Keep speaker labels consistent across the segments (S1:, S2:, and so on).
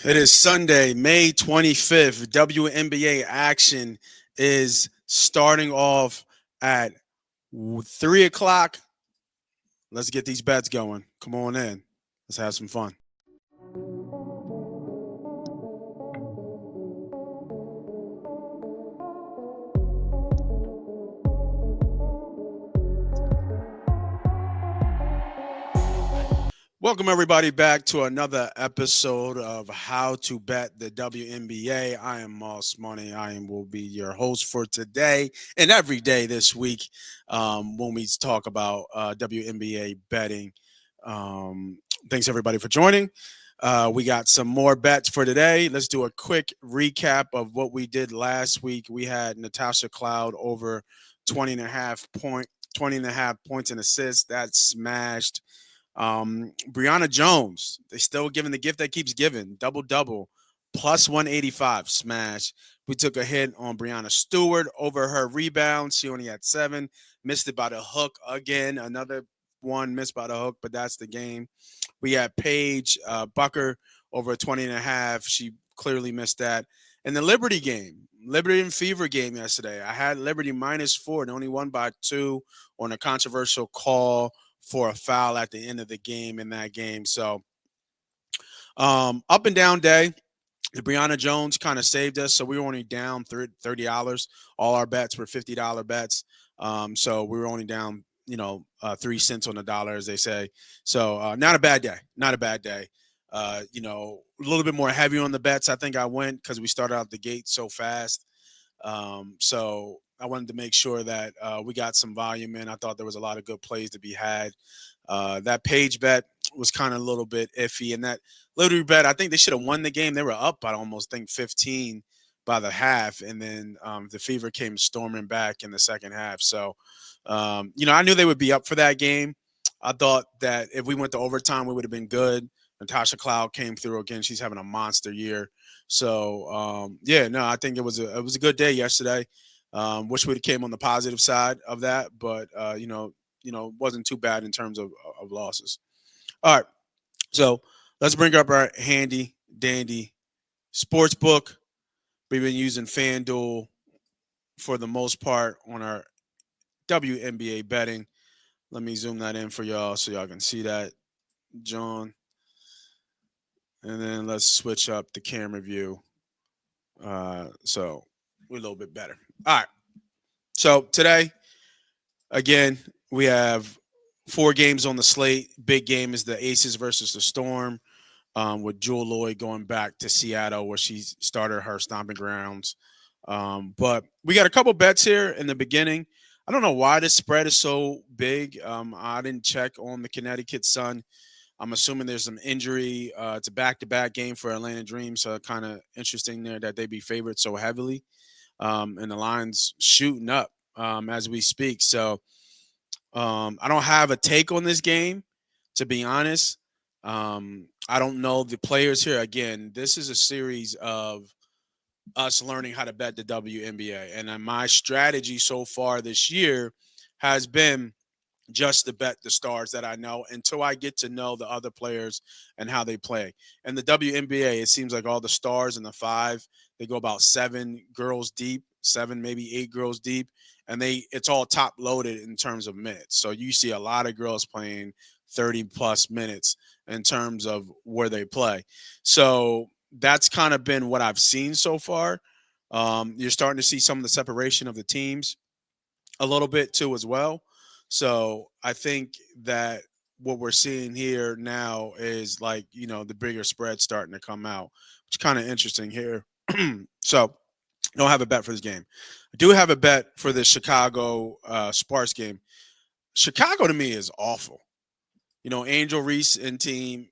S1: It is Sunday, May 25th. WNBA action is starting off at 3 o'clock. Let's get these bets going. Come on in. Let's have some fun. Welcome, everybody, back to another episode of How to Bet the WNBA. I am Moss Money. Will be your host for today and every day this week when we talk about WNBA betting. Um, Thanks, everybody, for joining. We got some more bets for today. Let's do a quick recap of what we did last week. We had Natasha Cloud over 20 and a half point, 20 and a half points and assists. That smashed. Brianna Jones, they still giving the gift that keeps giving. Double double, plus 185 smash. We took a hit on Brianna Stewart over her rebound. She only had 7, missed it by the hook again. Another one missed by the hook, but that's the game. We had Paige Bucker over 20 and a half. She clearly missed that. And the Liberty game, Liberty and Fever game yesterday. I had Liberty -4 and only won by 2 on a controversial call for a foul at the end of the game in that game. So up and down day. The Brianna Jones kind of saved us, so we were only down $30. All our bets were $50 bets, so we were only down 3 cents on the dollar, as they say. So not a bad day. Not a bad day. A little bit more heavy on the bets. I think I went because we started out the gate so fast. So I wanted to make sure that we got some volume in. I thought there was a lot of good plays to be had. That Page bet was kind of a little bit iffy, and that Liberty bet, I think they should have won the game. They were up by almost, I think, 15 by the half, and then the Fever came storming back in the second half. So, I knew they would be up for that game. I thought that if we went to overtime, we would have been good. Natasha Cloud came through again. She's having a monster year. So no, I think it was a good day yesterday. Wish we came on the positive side of that, but wasn't too bad in terms of losses. All right, so let's bring up our handy dandy sports book. We've been using FanDuel for the most part on our WNBA betting. Let me zoom that in for y'all so y'all can see that, John. And then let's switch up the camera view so we're a little bit better. All right. So today, again, we have 4 games on the slate. Big game is the Aces versus the Storm, with Jewel Lloyd going back to Seattle where she started her stomping grounds. But we got a couple bets here in the beginning. I don't know why this spread is so big. I didn't check on the Connecticut Sun. I'm assuming there's some injury. It's a back-to-back game for Atlanta Dream, so kind of interesting there that they be favored so heavily. And the line's shooting up as we speak. So I don't have a take on this game, to be honest. I don't know the players here. Again, this is a series of us learning how to bet the WNBA. And my strategy so far this year has been just to bet the stars that I know until I get to know the other players and how they play. And the WNBA, it seems like all the stars in the 5, they go about 7 girls deep, 7 maybe 8 girls deep, and it's all top loaded in terms of minutes. So you see a lot of girls playing 30 plus minutes in terms of where they play. So that's kind of been what I've seen so far. You're starting to see some of the separation of the teams a little bit too as well. So I think that what we're seeing here now is like, the bigger spread starting to come out, which is kind of interesting here. So don't have a bet for this game. I do have a bet for the Chicago Sparks game. Chicago to me is awful. Angel Reese and team,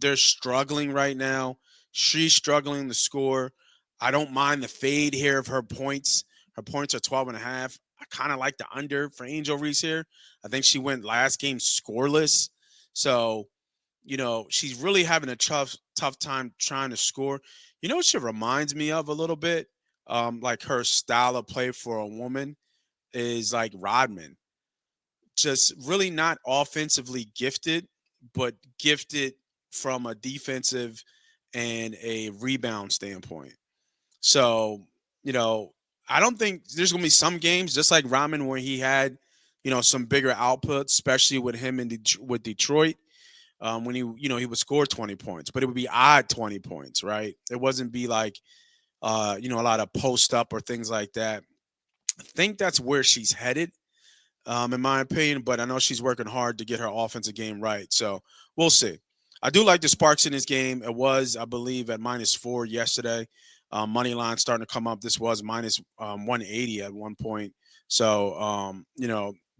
S1: they're struggling right now. She's struggling to score. I don't mind the fade here of her points. Her points are 12 and a half. I kind of like the under for Angel Reese here. I think she went last game scoreless. So, she's really having a tough time trying to score. You know what she reminds me of a little bit? Like her style of play for a woman is like Rodman, just really not offensively gifted, but gifted from a defensive and a rebound standpoint. So, you know, I don't think there's going to be some games just like Ramen where he had, some bigger outputs, especially with him in with Detroit. When he would score 20 points, but it would be odd 20 points, right? It wasn't be like, a lot of post up or things like that. I think that's where she's headed, in my opinion. But I know she's working hard to get her offensive game right. So we'll see. I do like the sparks in this game. It was, I believe, at -4 yesterday. Money line starting to come up. This was minus 180 at one point. So,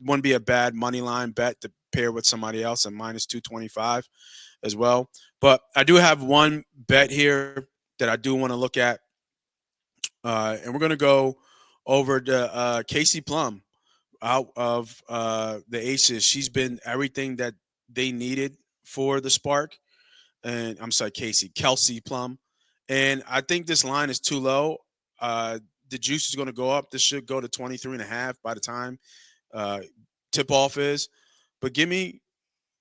S1: wouldn't be a bad money line bet to pair with somebody else at -225 as well. But I do have one bet here that I do want to look at. And we're going to go over to Casey Plum out of the Aces. She's been everything that they needed for the Spark. And I'm sorry, Kelsey Plum. And I think this line is too low. The juice is going to go up. This should go to 23.5 by the time uh, tip off is. But give me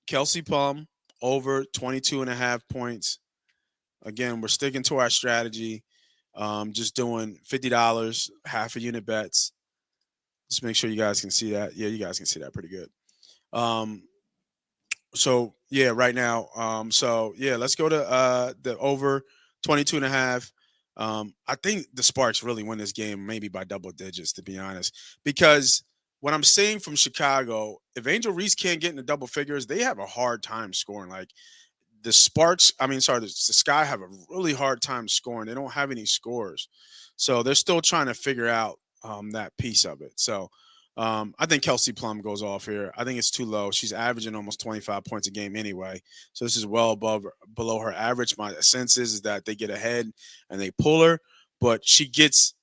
S1: Kelsey Plum over 22.5 points. Again, we're sticking to our strategy. Just doing $50, half a unit bets. Just make sure you guys can see that. Yeah, you guys can see that pretty good. Um, so yeah, right now. So yeah, let's go to the over 22 and a half. I think the Sparks really win this game, maybe by double digits, to be honest. Because what I'm seeing from Chicago, if Angel Reese can't get into double figures, they have a hard time scoring. Like the Sparks, I mean, sorry, the Sky have a really hard time scoring. They don't have any scores, so they're still trying to figure out that piece of it. So I think Kelsey Plum goes off here. I think it's too low. She's averaging almost 25 points a game anyway, so this is well below her average. My sense is that they get ahead and they pull her, but she gets,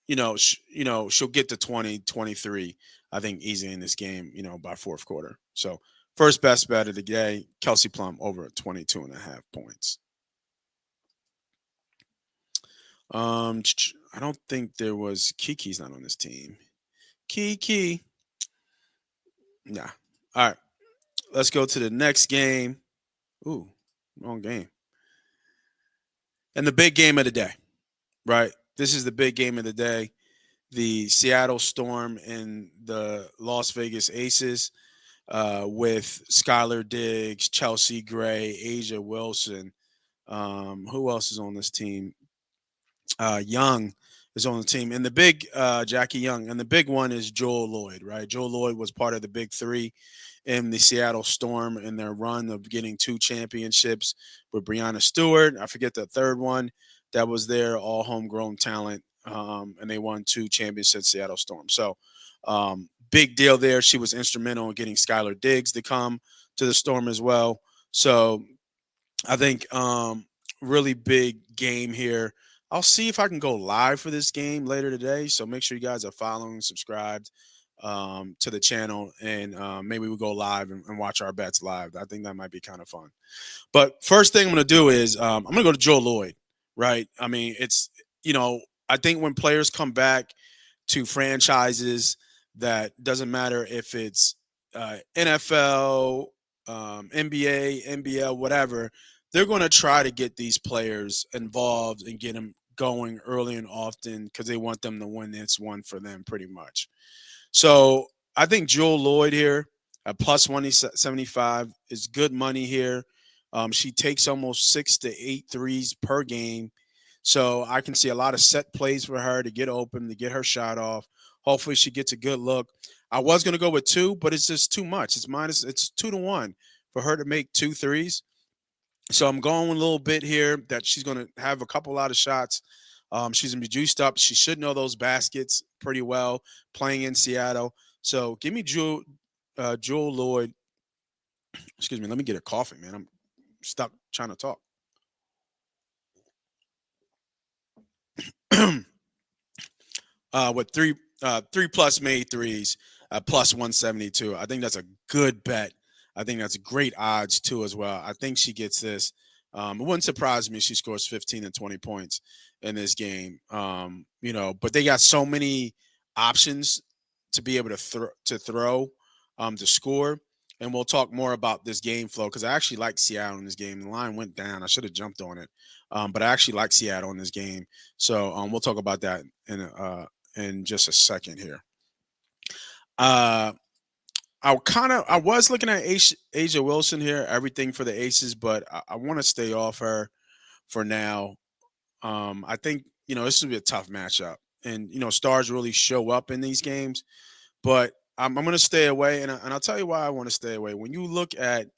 S1: she'll get to 20, 23. I think easy in this game, by fourth quarter. So first best bet of the day, Kelsey Plum over 22.5 points. I don't think there was Kiki's not on this team. Kiki. Nah. All right. Let's go to the next game. Ooh, wrong game. And the big game of the day, right? This is the big game of the day. The Seattle Storm and the Las Vegas Aces, with Skylar Diggs, Chelsea Gray, Asia Wilson. Who else is on this team? Young is on the team, and the big Jackie Young, and the big one is Joel Lloyd, right? Joel Lloyd was part of the big three in the Seattle Storm in their run of getting 2 championships with Breanna Stewart. I forget the third one that was there, all homegrown talent, and they won 2 championships, Seattle Storm. So big deal there. She was instrumental in getting Skylar Diggs to come to the Storm as well. So I think really big game here. I'll see if I can go live for this game later today. So make sure you guys are following, subscribed to the channel, and maybe we'll go live and watch our bets live. I think that might be kind of fun. But first thing I'm going to do is I'm going to go to Joe Lloyd, right? I mean, I think when players come back to franchises, that doesn't matter if it's NFL, NBA, NBL, whatever, they're going to try to get these players involved and get them going early and often because they want them to win this one for them pretty much. So I think Joel Lloyd here at plus 175 is good money here. She takes almost 6 to 8 threes per game. So I can see a lot of set plays for her to get open, to get her shot off. Hopefully she gets a good look. I was going to go with 2, but it's just too much. It's 2 to 1 for her to make 2 threes. So I'm going a little bit here that she's going to have a couple lot of shots. She's going to be juiced up. She should know those baskets pretty well playing in Seattle. So give me Jewel Lloyd. Excuse me. Let me get a coffee, man. I'm stuck trying to talk. With three plus made threes, plus 172. I think that's a good bet. I think that's great odds too as well. I think she gets this. It wouldn't surprise me if she scores 15 and 20 points in this game. But they got so many options to be able to throw to score. and we'll talk more about this game flow because I actually like Seattle in this game. The line went down. I should have jumped on it, but I actually like Seattle in this game. So we'll talk about that in just a second here. Uh, I was looking at Asia Wilson here, everything for the Aces, but I want to stay off her for now. I think this will be a tough matchup, and stars really show up in these games, but I'm going to stay away, and I'll tell you why I want to stay away. When you look at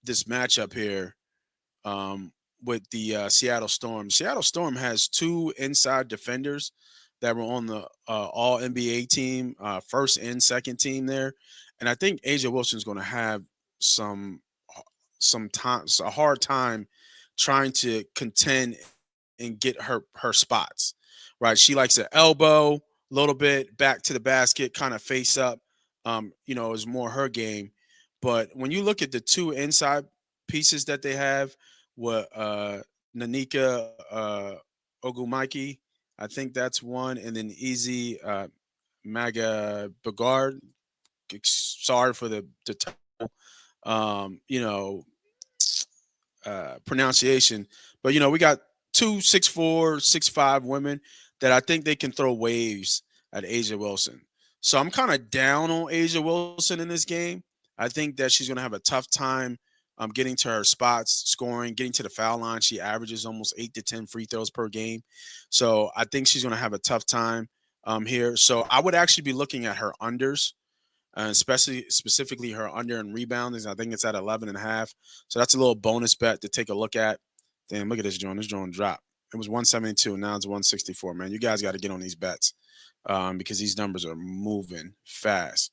S1: this matchup here, um, with the Seattle Storm. Seattle Storm has two inside defenders that were on the All NBA team, first and second team there, and I think Asia Wilson's going to have some a hard time trying to contend and get her spots. Right, she likes to elbow a little bit back to the basket, kind of face up. Is more her game. But when you look at the two inside pieces that they have, what Nanika Ogumaki, I think that's one, and then Easy Maga Bagard. Sorry for the terrible, um, you know, pronunciation, but we got two 6'4", 6'5" women that I think they can throw waves at Asia Wilson. So I'm kind of down on Asia Wilson in this game. I think that she's going to have a tough time getting to her spots, scoring, getting to the foul line. She averages almost 8 to 10 free throws per game. So I think she's going to have a tough time here. So I would actually be looking at her unders, especially specifically her under and rebounding. I think it's at 11 and a half. So that's a little bonus bet to take a look at. Damn, look at this joint. This joint dropped. It was 172. Now it's 164, man. You guys got to get on these bets because these numbers are moving fast.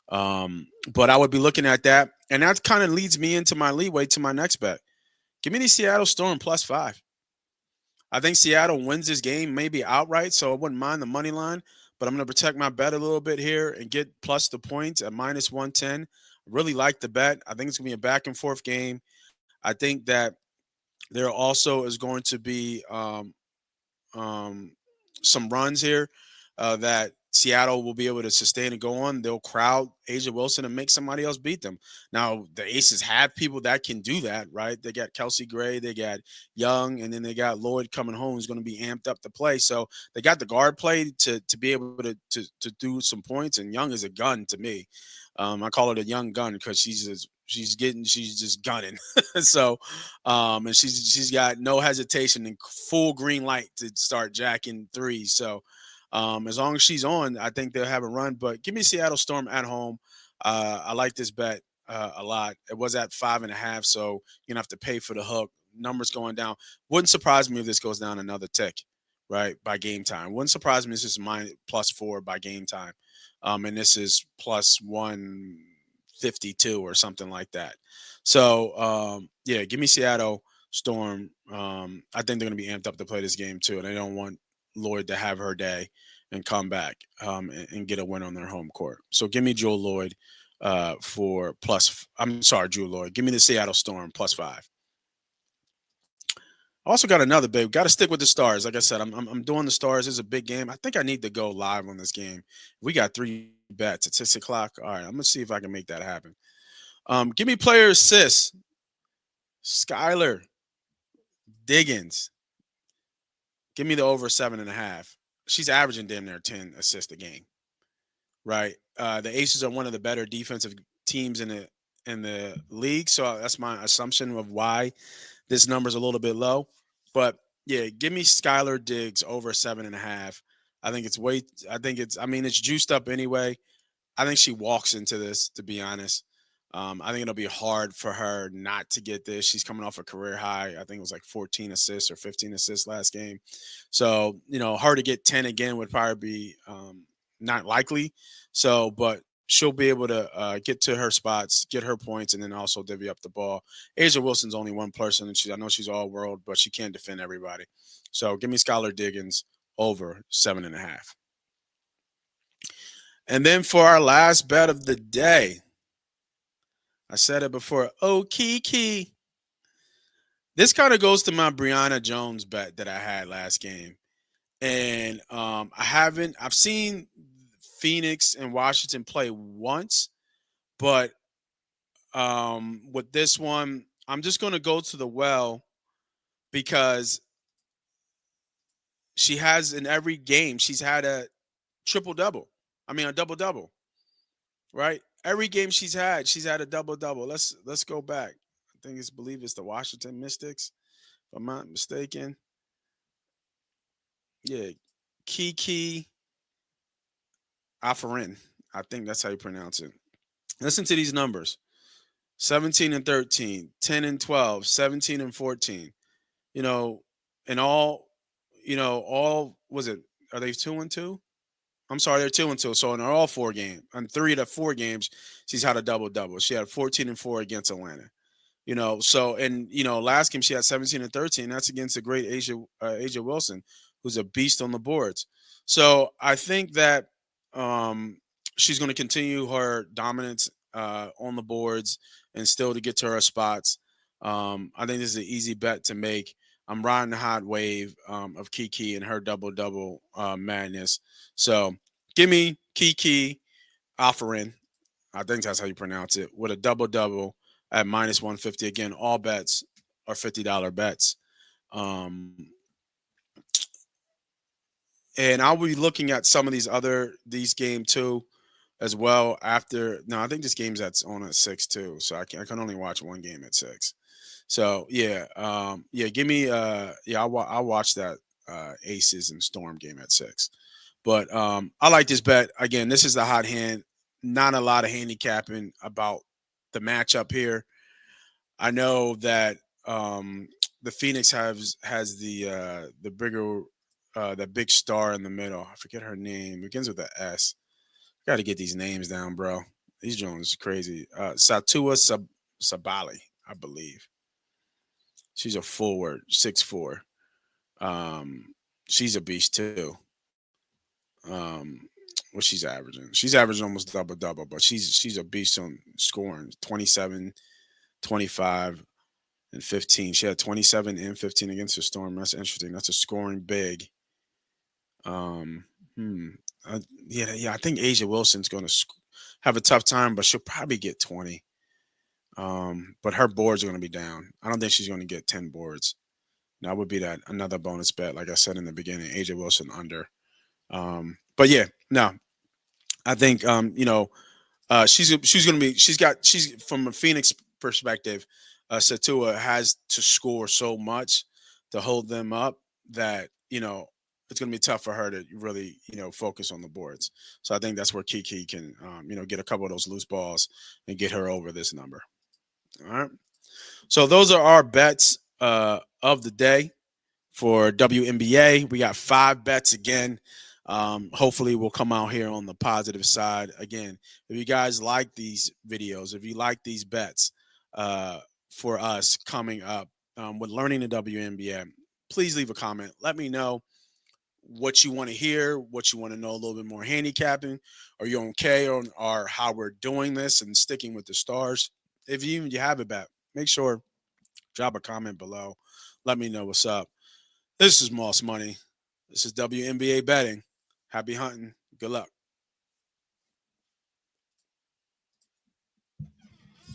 S1: But I would be looking at that. And that kind of leads me into my leeway to my next bet. Give me the Seattle Storm +5. I think Seattle wins this game, maybe outright, so I wouldn't mind the money line. But I'm going to protect my bet a little bit here and get plus the points at -110. Really like the bet. I think it's going to be a back and forth game. I think that there also is going to be um, some runs here that Seattle will be able to sustain and go on. They'll crowd Asia Wilson and make somebody else beat them. Now, the Aces have people that can do that, right? They got Kelsey Gray, they got Young, and then they got Lloyd coming home who's going to be amped up to play. So they got the guard play to be able to do some points, and Young is a gun to me. I call it a young gun because she's just gunning. So, and she's got no hesitation and full green light to start jacking threes. So, as long as she's on, I think they'll have a run. But give me Seattle Storm at home. I like this bet a lot. It was at 5.5, so you're gonna have to pay for the hook. Numbers going down. Wouldn't surprise me if this goes down another tick, right? By game time. Wouldn't surprise me if this is +4 by game time. And this is +152 or something like that. So yeah, give me Seattle Storm. I think they're going to be amped up to play this game too, and they don't want Lloyd to have her day and come back and get a win on their home court. So give me Jewel Lloyd for plus. I'm sorry, Jewel Lloyd. Give me the Seattle Storm +5. I also got another big. Got to stick with the stars. Like I said, I'm doing the stars. It's a big game. I think I need to go live on this game. We got 3 bets at 6 o'clock. All right, I'm gonna see if I can make that happen. Give me player assists. Skylar Diggins. Give me the over 7.5. She's averaging damn near 10 assists a game. Right. The Aces are one of the better defensive teams in the league. So that's my assumption of why this number's a little bit low. But yeah, give me Skylar Diggs over 7.5. I think it's way. I think it's. I mean, it's juiced up anyway. I think she walks into this, to be honest. I think it'll be hard for her not to get this. She's coming off a career high. I think it was like 14 assists or 15 assists last game. So, her to get 10 again would probably be not likely. So, but she'll be able to get to her spots, get her points, and then also divvy up the ball. Asia Wilson's only one person, and I know she's all world, but she can't defend everybody. So, give me Skylar Diggins over 7.5. And then for our last bet of the day, I said it before. Oh, Kiki. This kind of goes to my Brianna Jones bet that I had last game. And I've seen Phoenix and Washington play once, but with this one, I'm just going to go to the well because she has in every game she's had a triple double. I mean a double double, right? Every game she's had a double double. Let's go back. I think it's believe it's the Washington Mystics, if I'm not mistaken. Yeah, Kiki Afarin. I think that's how you pronounce it. Listen to these numbers: 17 and 13, 10 and 12, 17 and 14. You know, and all, all was it? Are they 2-2? I'm sorry, they're 2-2. So in all four games, on 3 to 4 games, she's had a double double. She had 14 and 4 against Atlanta. So and last game she had 17 and 13. That's against the great Asia Wilson, who's a beast on the boards. So I think that um, she's going to continue her dominance on the boards and still to get to her spots. I think this is an easy bet to make. I'm riding the hot wave of Kiki and her double double madness. So give me Kiki offering. I think that's how you pronounce it, with a double double at minus 150. Again, all bets are $50 bets. Um, and I'll be looking at some of these game too as well after. No, I think this game's on at 6 too. So I can only watch one game at 6. So yeah, give me I'll watch that Aces and Storm game at 6. But I like this bet. Again, this is the hot hand. Not a lot of handicapping about the matchup here. I know that the Phoenix has the bigger the big star in the middle. I forget her name. It begins with an S. Got to get these names down, bro. These Jones crazy. Sabali, I believe. She's a forward, 6'4". She's a beast too. What she's averaging? She's averaging almost double double, but she's a beast on scoring. 27, 25, and 15. She had 27 and 15 against the Storm. That's interesting. That's a scoring big. Um, hmm. I think Asia Wilson's going to have a tough time, but she'll probably get 20. But her boards are going to be down. I don't think she's going to get 10 boards. That would be that another bonus bet, like I said in the beginning. Asia Wilson under. But yeah, no, I think she's gonna be she's from a Phoenix perspective. Satua has to score so much to hold them up that it's gonna be tough for her to really focus on the boards. So I think that's where Kiki can get a couple of those loose balls and get her over this number. All right. So those are our bets of the day for WNBA. We got 5 bets again. Hopefully, we'll come out here on the positive side. Again, if you guys like these videos, if you like these bets for us coming up with learning the WNBA, please leave a comment. Let me know what you want to hear, what you want to know a little bit more handicapping. Are you okay on or how we're doing this and sticking with the stars? If you have a bet, make sure drop a comment below. Let me know what's up. This is Moss Money. This is WNBA betting. Happy hunting. Good luck.